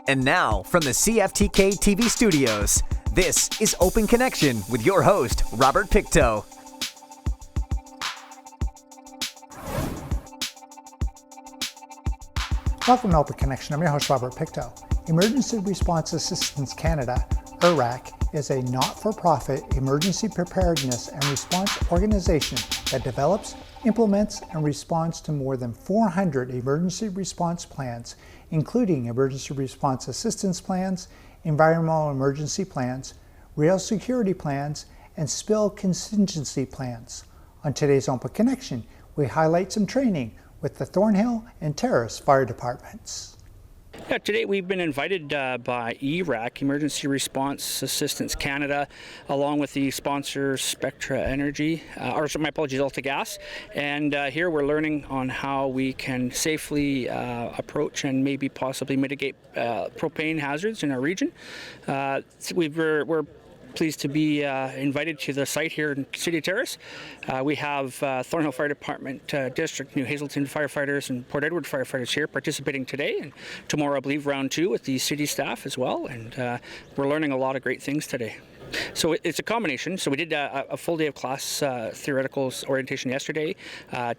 And now, from the CFTK-TV studios, this is Open Connection with your host, Robert Pictou. Welcome to Open Connection. I'm your host, Robert Pictou. Emergency Response Assistance Canada, ERAC, is a not-for-profit emergency preparedness and response organization that develops, implements, and responds to more than 400 emergency response plans, including emergency response assistance plans, environmental emergency plans, rail security plans, and spill contingency plans. On today's Open Connection, we highlight some training with the Thornhill and Terrace Fire Departments. Yeah, today we've been invited by ERAC, Emergency Response Assistance Canada, along with the sponsor Spectra Energy, AltaGas. And here we're learning on how we can safely approach and maybe possibly mitigate propane hazards in our region. We're pleased to be invited to the site here in City Terrace. We have Thornhill Fire Department District, New Hazelton firefighters and Port Edward firefighters here participating today, and tomorrow I believe round 2 with the city staff as well, and we're learning a lot of great things today. So it's a combination. So we did a full day of class theoretical orientation yesterday,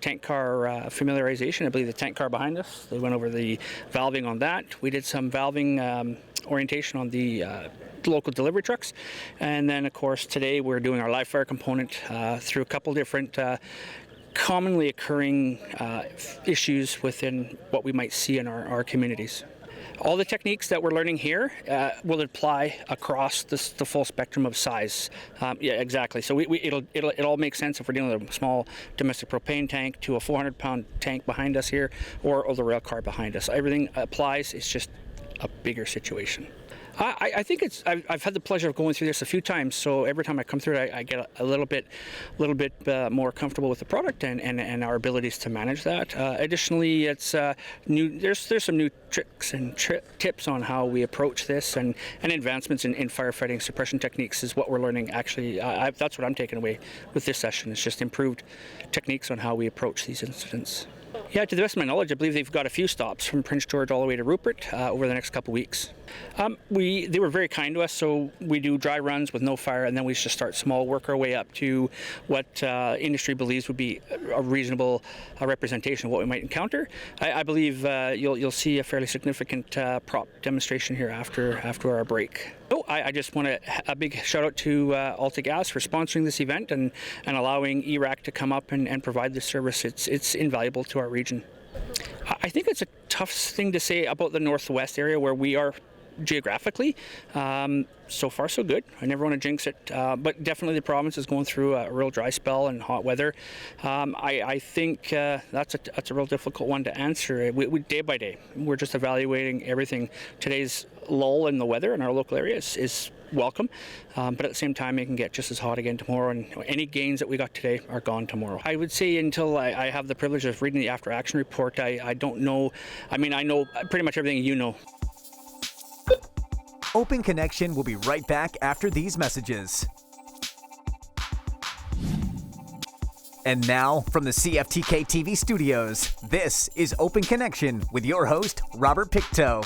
tank car familiarization. I believe the tank car behind us, they went over the valving on that. We did some valving orientation on the local delivery trucks, and then of course today we're doing our live fire component through a couple different commonly occurring issues within what we might see in our communities. All the techniques that we're learning here will apply across the full spectrum of size. Yeah, exactly. So it'll all make sense if we're dealing with a small domestic propane tank to a 400-pound tank behind us here, or the rail car behind us. Everything applies. It's just a bigger situation. I think I've had the pleasure of going through this a few times, so every time I come through it, I get a little bit more comfortable with the product and our abilities to manage that. Additionally, it's new. There's some new tricks and tips on how we approach this, and advancements in firefighting suppression techniques is what we're learning. Actually, that's what I'm taking away with this session. It's just improved techniques on how we approach these incidents. Yeah, to the best of my knowledge, I believe they've got a few stops from Prince George all the way to Rupert over the next couple of weeks. They were very kind to us, so we do dry runs with no fire, and then we just start small, work our way up to what industry believes would be a reasonable representation of what we might encounter. I believe you'll see a fairly significant prop demonstration here after our break. So I just want a big shout out to AltaGas for sponsoring this event and allowing ERAC to come up and provide this service. It's invaluable to our region. I think it's a tough thing to say about the northwest area where we are geographically. So far so good. I never want to jinx it, but definitely the province is going through a real dry spell and hot weather. I think that's a real difficult one to answer. We day by day, we're just evaluating everything. Today's lull in the weather in our local area is welcome, but at the same time it can get just as hot again tomorrow, and any gains that we got today are gone tomorrow. I would say until I have the privilege of reading the after action report, I don't know. I mean, I know pretty much everything you know. Open Connection will be right back after these messages. And now, from the CFTK-TV studios, this is Open Connection with your host, Robert Pictou.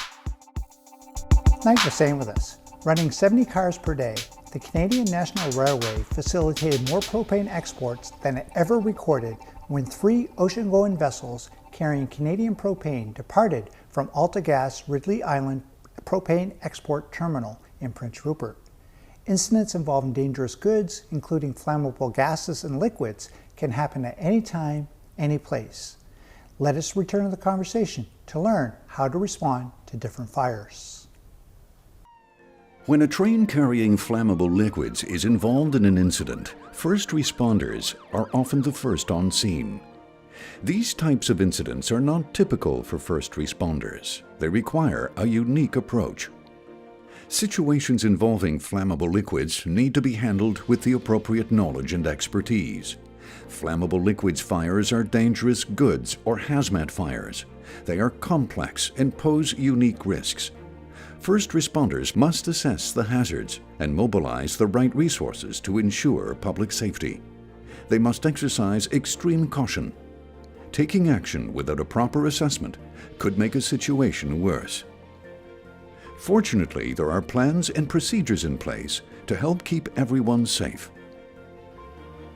Thanks for staying with us. Running 70 cars per day, the Canadian National Railway facilitated more propane exports than it ever recorded when 3 ocean-going vessels carrying Canadian propane departed from AltaGas Ridley Island Propane Export Terminal in Prince Rupert. Incidents involving dangerous goods, including flammable gases and liquids, can happen at any time, any place. Let us return to the conversation to learn how to respond to different fires. When a train carrying flammable liquids is involved in an incident, first responders are often the first on scene. These types of incidents are not typical for first responders. They require a unique approach. Situations involving flammable liquids need to be handled with the appropriate knowledge and expertise. Flammable liquids fires are dangerous goods or hazmat fires. They are complex and pose unique risks. First responders must assess the hazards and mobilize the right resources to ensure public safety. They must exercise extreme caution. Taking action without a proper assessment could make a situation worse. Fortunately, there are plans and procedures in place to help keep everyone safe.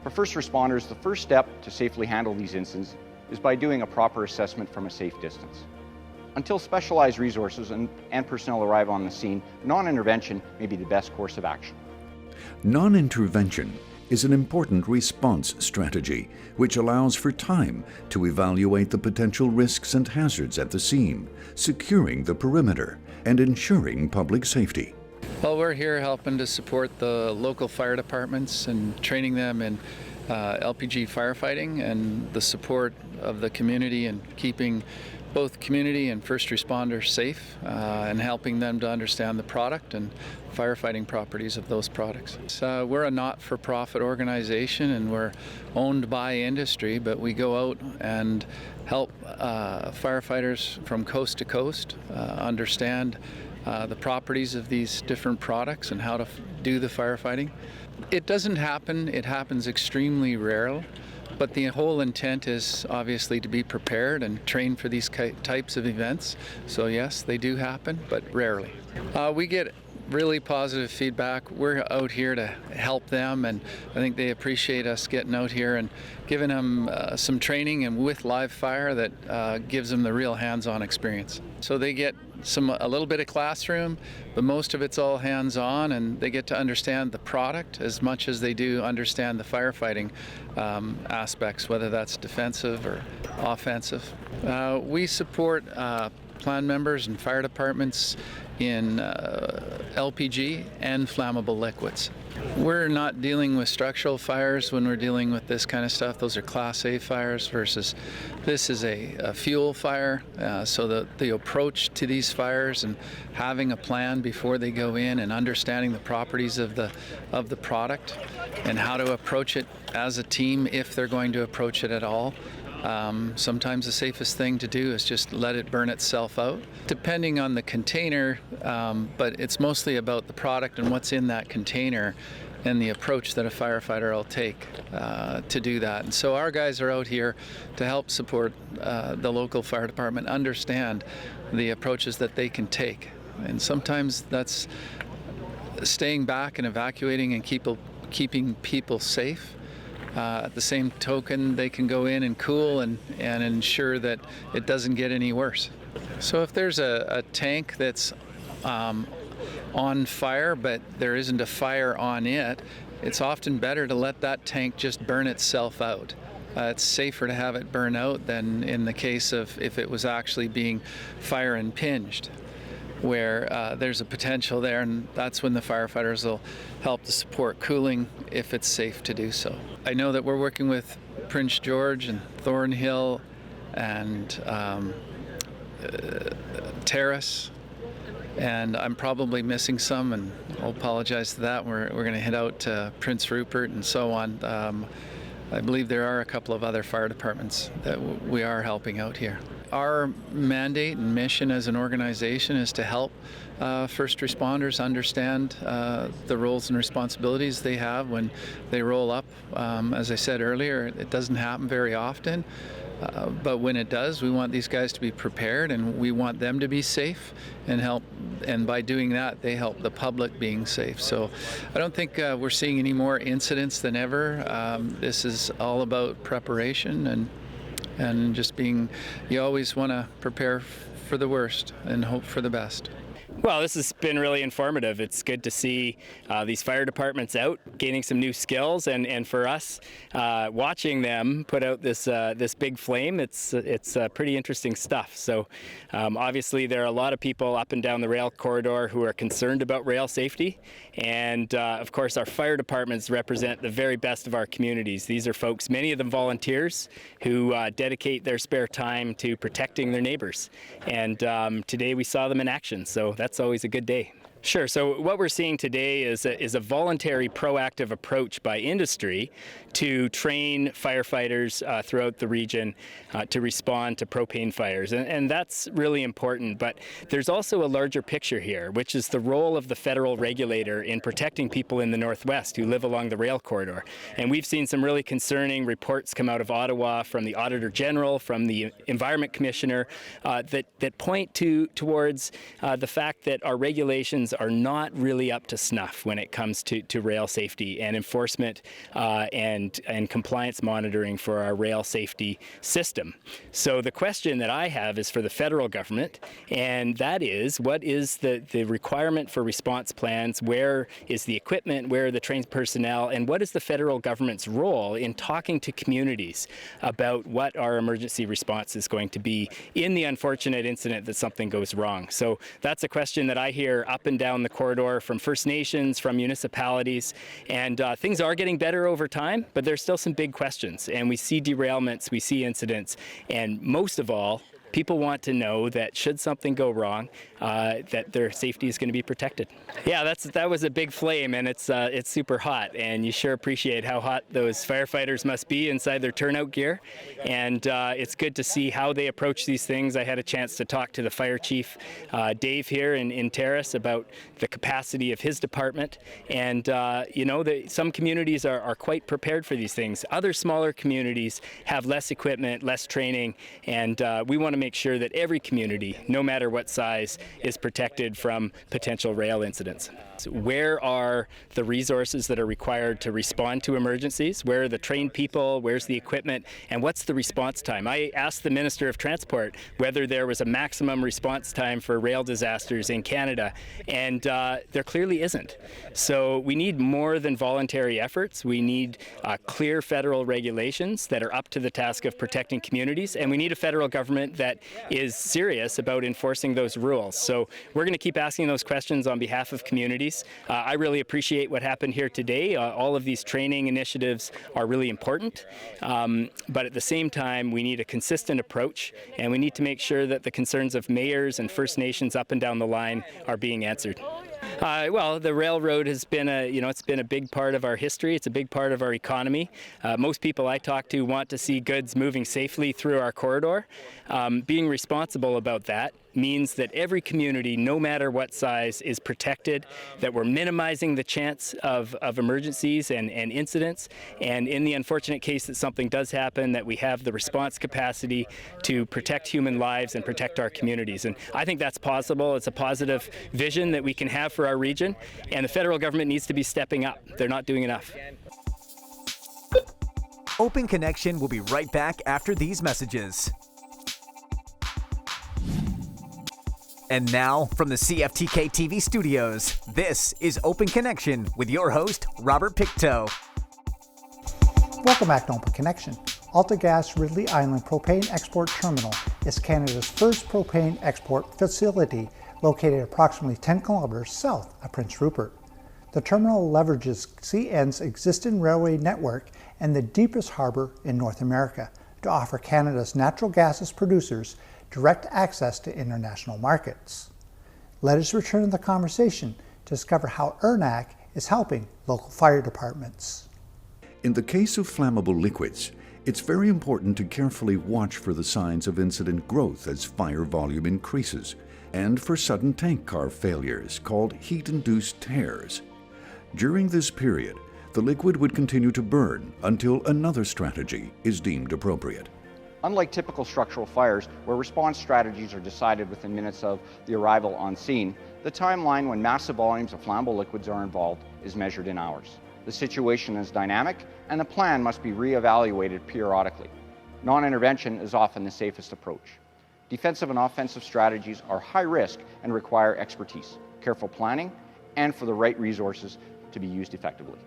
For first responders, the first step to safely handle these incidents is by doing a proper assessment from a safe distance. Until specialized resources and personnel arrive on the scene, non-intervention may be the best course of action. Non-intervention is an important response strategy which allows for time to evaluate the potential risks and hazards at the scene, securing the perimeter, and ensuring public safety. Well, we're here helping to support the local fire departments and training them in LPG firefighting and the support of the community and keeping both community and first responders safe and helping them to understand the product and firefighting properties of those products. So we're a not-for-profit organization and we're owned by industry, but we go out and help firefighters from coast to coast understand the properties of these different products and how to do the firefighting. It doesn't happen, it happens extremely rarely, but the whole intent is obviously to be prepared and trained for these types of events. So yes, they do happen, but rarely. We get really positive feedback. We're out here to help them, and I think they appreciate us getting out here and giving them some training and with live fire that gives them the real hands-on experience. So they get a little bit of classroom, but most of it's all hands-on, and they get to understand the product as much as they do understand the firefighting aspects, whether that's defensive or offensive. We support plan members and fire departments in LPG and flammable liquids. We're not dealing with structural fires when we're dealing with this kind of stuff. Those are Class A fires versus this is a fuel fire. So the approach to these fires and having a plan before they go in and understanding the properties of the product and how to approach it as a team if they're going to approach it at all. Sometimes the safest thing to do is just let it burn itself out, depending on the container, but it's mostly about the product and what's in that container and the approach that a firefighter will take to do that. And so our guys are out here to help support the local fire department understand the approaches that they can take. And sometimes that's staying back and evacuating and keeping people safe. At the same token, they can go in and cool and ensure that it doesn't get any worse. So if there's a tank that's on fire, but there isn't a fire on it, it's often better to let that tank just burn itself out. It's safer to have it burn out than in the case of if it was actually being fire impinged, where there's a potential there, and that's when the firefighters will help to support cooling if it's safe to do so. I know that we're working with Prince George and Thornhill and Terrace, and I'm probably missing some, and I'll apologize to that. We're going to head out to Prince Rupert and so on. I believe there are a couple of other fire departments that we are helping out here. Our mandate and mission as an organization is to help first responders understand the roles and responsibilities they have when they roll up. As I said earlier, it doesn't happen very often, but when it does, we want these guys to be prepared and we want them to be safe and help. And by doing that, they help the public being safe. So I don't think we're seeing any more incidents than ever. This is all about preparation and just being, you always want to prepare for the worst and hope for the best. Well, this has been really informative. It's good to see these fire departments out gaining some new skills, and for us watching them put out this big flame. It's pretty interesting stuff. So obviously there are a lot of people up and down the rail corridor who are concerned about rail safety, and of course our fire departments represent the very best of our communities. These are folks, many of them volunteers, who dedicate their spare time to protecting their neighbors, and today we saw them in action. So that's always a good day. Sure. So what we're seeing today is a voluntary, proactive approach by industry to train firefighters throughout the region to respond to propane fires. And that's really important. But there's also a larger picture here, which is the role of the federal regulator in protecting people in the Northwest who live along the rail corridor. And we've seen some really concerning reports come out of Ottawa from the Auditor General, from the Environment Commissioner, that point towards the fact that our regulations are not really up to snuff when it comes to rail safety and enforcement and compliance monitoring for our rail safety system. So the question that I have is for the federal government, and that is, what is the requirement for response plans? Where is the equipment? Where are the trained personnel? And what is the federal government's role in talking to communities about what our emergency response is going to be in the unfortunate incident that something goes wrong? So that's a question that I hear up and down the corridor from First Nations, from municipalities, and things are getting better over time, but there's still some big questions, and we see derailments, we see incidents, and most of all, people want to know that should something go wrong, that their safety is going to be protected. Yeah, that was a big flame, and it's super hot, and you sure appreciate how hot those firefighters must be inside their turnout gear. And it's good to see how they approach these things. I had a chance to talk to the fire chief, Dave, here in Terrace, about the capacity of his department. And some communities are quite prepared for these things. Other smaller communities have less equipment, less training, and we want to make sure that every community, no matter what size, is protected from potential rail incidents. So where are the resources that are required to respond to emergencies? Where are the trained people? Where's the equipment? And what's the response time? I asked the Minister of Transport whether there was a maximum response time for rail disasters in Canada, and there clearly isn't. So we need more than voluntary efforts. We need clear federal regulations that are up to the task of protecting communities, and we need a federal government that is serious about enforcing those rules. So we're going to keep asking those questions on behalf of communities. I really appreciate what happened here today. All of these training initiatives are really important, but at the same time, we need a consistent approach, and we need to make sure that the concerns of mayors and First Nations up and down the line are being answered. Well, the railroad has been it's been a big part of our history. It's a big part of our economy. Most people I talk to want to see goods moving safely through our corridor. Being responsible about that means that every community, no matter what size, is protected, that we're minimizing the chance of emergencies and incidents, and in the unfortunate case that something does happen, that we have the response capacity to protect human lives and protect our communities. And I think that's possible. It's a positive vision that we can have for our region, and the federal government needs to be stepping up. They're not doing enough. Open Connection will be right back after these messages. And now, from the CFTK-TV studios, this is Open Connection with your host, Robert Pictou. Welcome back to Open Connection. AltaGas Ridley Island Propane Export Terminal is Canada's first propane export facility located approximately 10 kilometers south of Prince Rupert. The terminal leverages CN's existing railway network and the deepest harbor in North America to offer Canada's natural gases producers direct access to international markets. Let us return to the conversation to discover how ERNAC is helping local fire departments. In the case of flammable liquids, it's very important to carefully watch for the signs of incident growth as fire volume increases, and for sudden tank car failures called heat-induced tears. During this period, the liquid would continue to burn until another strategy is deemed appropriate. Unlike typical structural fires, where response strategies are decided within minutes of the arrival on scene, the timeline when massive volumes of flammable liquids are involved is measured in hours. The situation is dynamic, and the plan must be re-evaluated periodically. Non-intervention is often the safest approach. Defensive and offensive strategies are high risk and require expertise, careful planning, and for the right resources to be used effectively.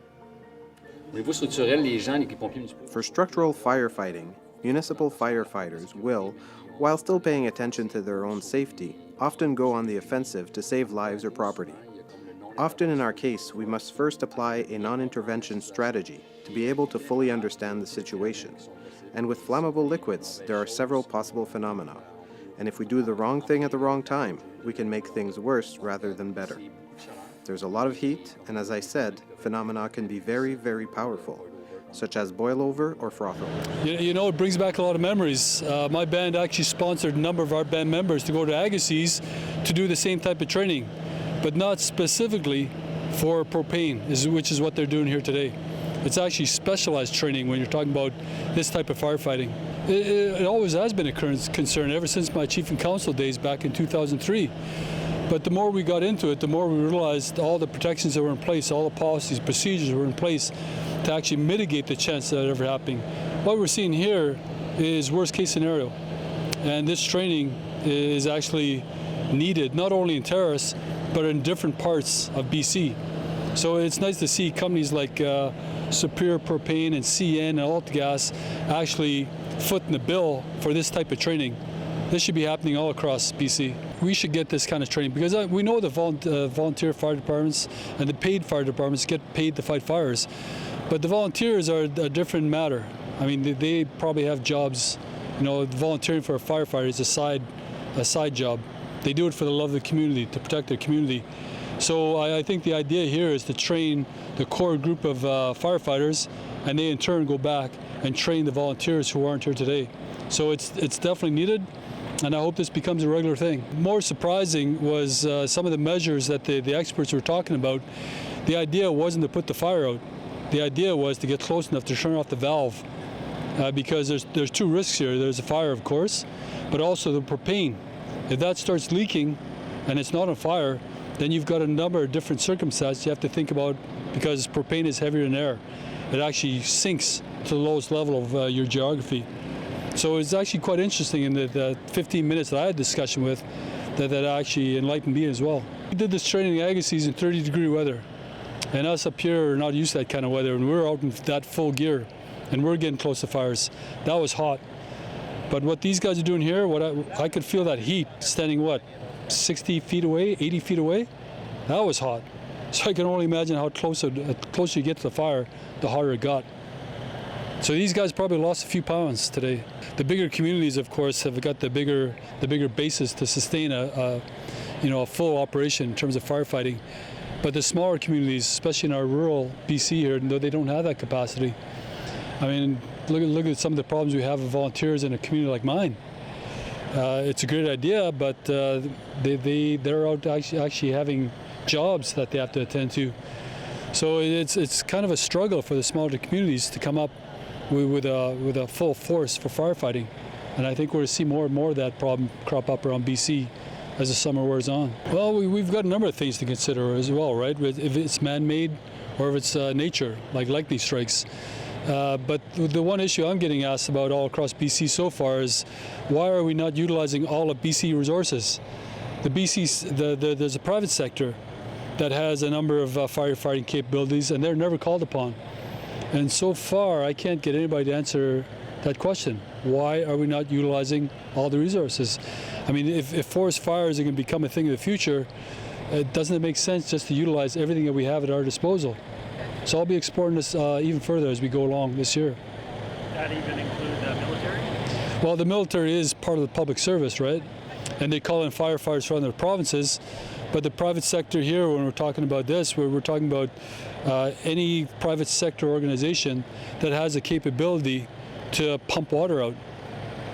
For structural firefighting, municipal firefighters will, while still paying attention to their own safety, often go on the offensive to save lives or property. Often in our case, we must first apply a non-intervention strategy to be able to fully understand the situation. And with flammable liquids, there are several possible phenomena. And if we do the wrong thing at the wrong time, we can make things worse rather than better. There's a lot of heat, and as I said, phenomena can be very, very powerful, such as boil over or froth over. You know, it brings back a lot of memories. My band actually sponsored a number of our band members to go to Agassiz to do the same type of training, but not specifically for propane, which is what they're doing here today. It's actually specialized training when you're talking about this type of firefighting. It always has been a concern ever since my chief and council days back in 2003. But the more we got into it, the more we realized all the protections that were in place, all the policies, procedures were in place to actually mitigate the chance of that ever happening. What we're seeing here is worst case scenario. And this training is actually needed, not only in Terrace, but in different parts of BC. So it's nice to see companies like Superior Propane and CN and AltaGas actually footing the bill for this type of training. This should be happening all across BC. We should get this kind of training because we know the volunteer fire departments and the paid fire departments get paid to fight fires. But the volunteers are a different matter. I mean, they probably have jobs. You know, volunteering for a firefighter is a side job. They do it for the love of the community, to protect their community. So I think the idea here is to train the core group of firefighters, and they in turn go back and train the volunteers who aren't here today. So it's definitely needed, and I hope this becomes a regular thing. More surprising was some of the measures that the experts were talking about. The idea wasn't to put the fire out. The idea was to get close enough to turn off the valve because there's two risks here. There's a fire, of course, but also the propane. If that starts leaking and it's not on fire, then you've got a number of different circumstances you have to think about because propane is heavier than air. It actually sinks to the lowest level of your geography. So it's actually quite interesting in the 15 minutes that I had discussion with that actually enlightened me as well. We did this training in Agassiz in 30-degree weather. And us up here are not used to that kind of weather, and we're out in that full gear, and we're getting close to fires. That was hot. But what these guys are doing here, I could feel that heat standing, 60 feet away, 80 feet away? That was hot. So I can only imagine how closer you get to the fire, the hotter it got. So these guys probably lost a few pounds today. The bigger communities, of course, have got the bigger bases to sustain a full operation in terms of firefighting. But the smaller communities, especially in our rural BC here, they don't have that capacity. I mean, look at some of the problems we have with volunteers in a community like mine. It's a great idea, but they're out actually having jobs that they have to attend to. So it's kind of a struggle for the smaller communities to come up with a full force for firefighting. And I think we're going to see more and more of that problem crop up around BC as the summer wears on. Well, we've got a number of things to consider as well, right? If it's man-made or if it's nature, like lightning strikes. But the one issue I'm getting asked about all across BC so far is why are we not utilizing all of BC resources? There's a private sector that has a number of firefighting capabilities, and they're never called upon. And so far, I can't get anybody to answer that question. Why are we not utilizing all the resources? I mean, if forest fires are going to become a thing of the future, doesn't it make sense just to utilize everything that we have at our disposal? So I'll be exploring this even further as we go along this year. That even include the military? Well, the military is part of the public service, right? And they call in firefighters from their provinces. But the private sector here, when we're talking about this, we're talking about any private sector organization that has a capability to pump water out.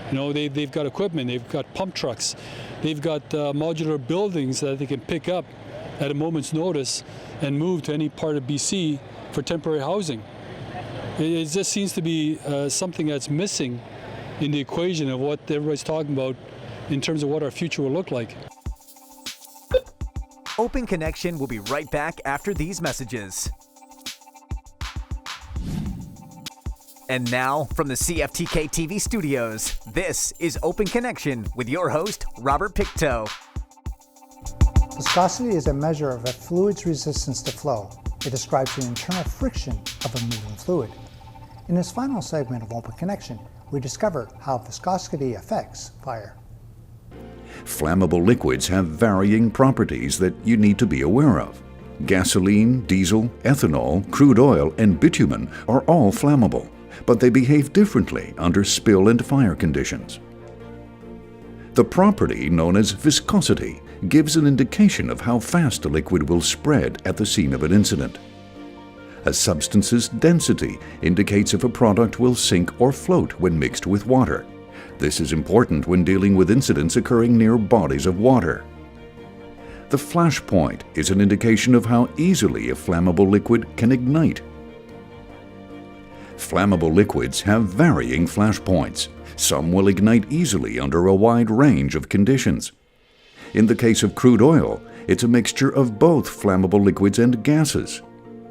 You know, they've got equipment, they've got pump trucks, they've got modular buildings that they can pick up at a moment's notice and move to any part of BC for temporary housing. It just seems to be something that's missing in the equation of what everybody's talking about in terms of what our future will look like. Open Connection will be right back after these messages. And now, from the CFTK-TV studios, this is Open Connection with your host, Robert Pictou. Viscosity is a measure of a fluid's resistance to flow. It describes the internal friction of a moving fluid. In this final segment of Open Connection, we discover how viscosity affects fire. Flammable liquids have varying properties that you need to be aware of. Gasoline, diesel, ethanol, crude oil, and bitumen are all flammable, but they behave differently under spill and fire conditions. The property known as viscosity gives an indication of how fast a liquid will spread at the scene of an incident. A substance's density indicates if a product will sink or float when mixed with water. This is important when dealing with incidents occurring near bodies of water. The flash point is an indication of how easily a flammable liquid can ignite. Flammable liquids have varying flash points. Some will ignite easily under a wide range of conditions. In the case of crude oil, it's a mixture of both flammable liquids and gases.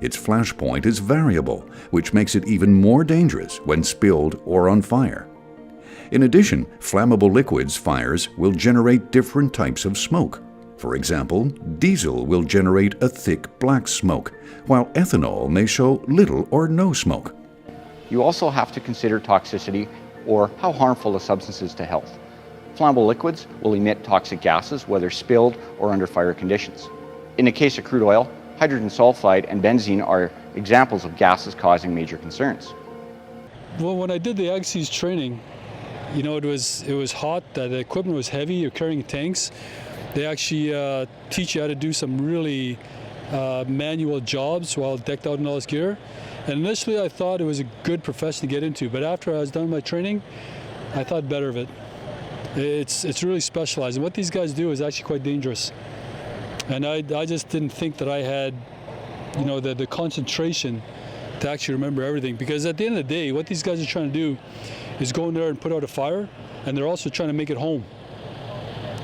Its flash point is variable, which makes it even more dangerous when spilled or on fire. In addition, flammable liquids fires will generate different types of smoke. For example, diesel will generate a thick black smoke, while ethanol may show little or no smoke. You also have to consider toxicity, or how harmful a substance is to health. Flammable liquids will emit toxic gases, whether spilled or under fire conditions. In the case of crude oil, hydrogen sulfide and benzene are examples of gases causing major concerns. Well, when I did the Agassiz training, you know, it was hot, the equipment was heavy, you're carrying tanks. They actually teach you how to do some really manual jobs while decked out in all this gear. And initially I thought it was a good profession to get into, but after I was done my training, I thought better of it. It's really specialized, and what these guys do is actually quite dangerous. And I just didn't think that I had, you know, the concentration to actually remember everything. Because at the end of the day, what these guys are trying to do is go in there and put out a fire, and they're also trying to make it home.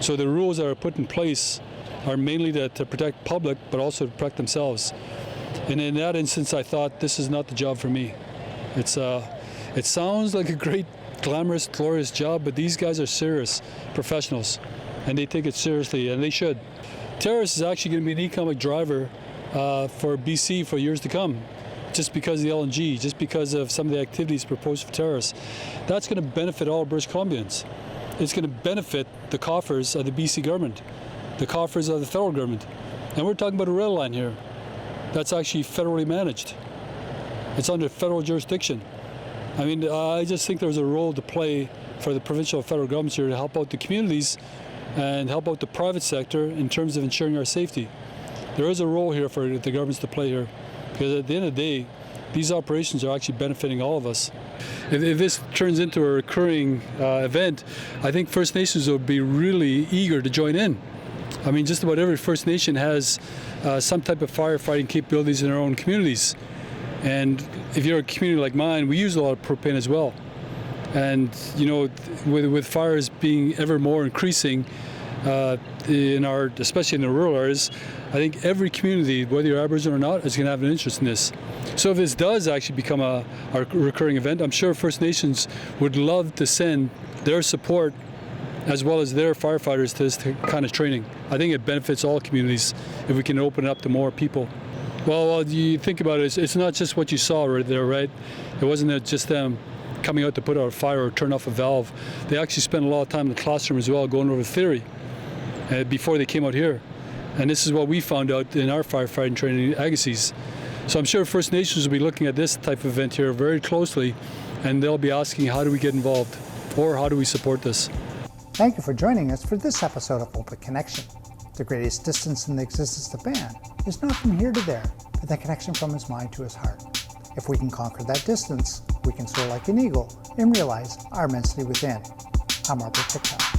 So the rules that are put in place are mainly to protect public, but also to protect themselves. And in that instance, I thought this is not the job for me. It sounds like a great, glamorous, glorious job, but these guys are serious professionals, and they take it seriously, and they should. Terrace is actually going to be an economic driver for BC for years to come, just because of the LNG, just because of some of the activities proposed for Terrace. That's going to benefit all British Columbians. It's going to benefit the coffers of the BC government, the coffers of the federal government. And we're talking about a rail line here that's actually federally managed. It's under federal jurisdiction. I mean, I just think there's a role to play for the provincial and federal governments here to help out the communities and help out the private sector in terms of ensuring our safety. There is a role here for the governments to play here, because at the end of the day, these operations are actually benefiting all of us. If this turns into a recurring event, I think First Nations will be really eager to join in. I mean, just about every First Nation has some type of firefighting capabilities in their own communities. And if you're a community like mine, we use a lot of propane as well. And you know, with fires being ever more increasing especially in the rural areas, I think every community, whether you're Aboriginal or not, is going to have an interest in this. So if this does actually become a recurring event, I'm sure First Nations would love to send their support as well as their firefighters to this kind of training. I think it benefits all communities if we can open it up to more people. Well, you think about it, it's not just what you saw right there, right? It wasn't just them coming out to put out a fire or turn off a valve. They actually spent a lot of time in the classroom as well going over theory before they came out here. And this is what we found out in our firefighting training at Agassiz. So I'm sure First Nations will be looking at this type of event here very closely, and they'll be asking, how do we get involved, or how do we support this? Thank you for joining us for this episode of Open Connection. The greatest distance in the existence of man is not from here to there, but the connection from his mind to his heart. If we can conquer that distance, we can soar like an eagle and realize our immensity within. I'm Robert Pictou.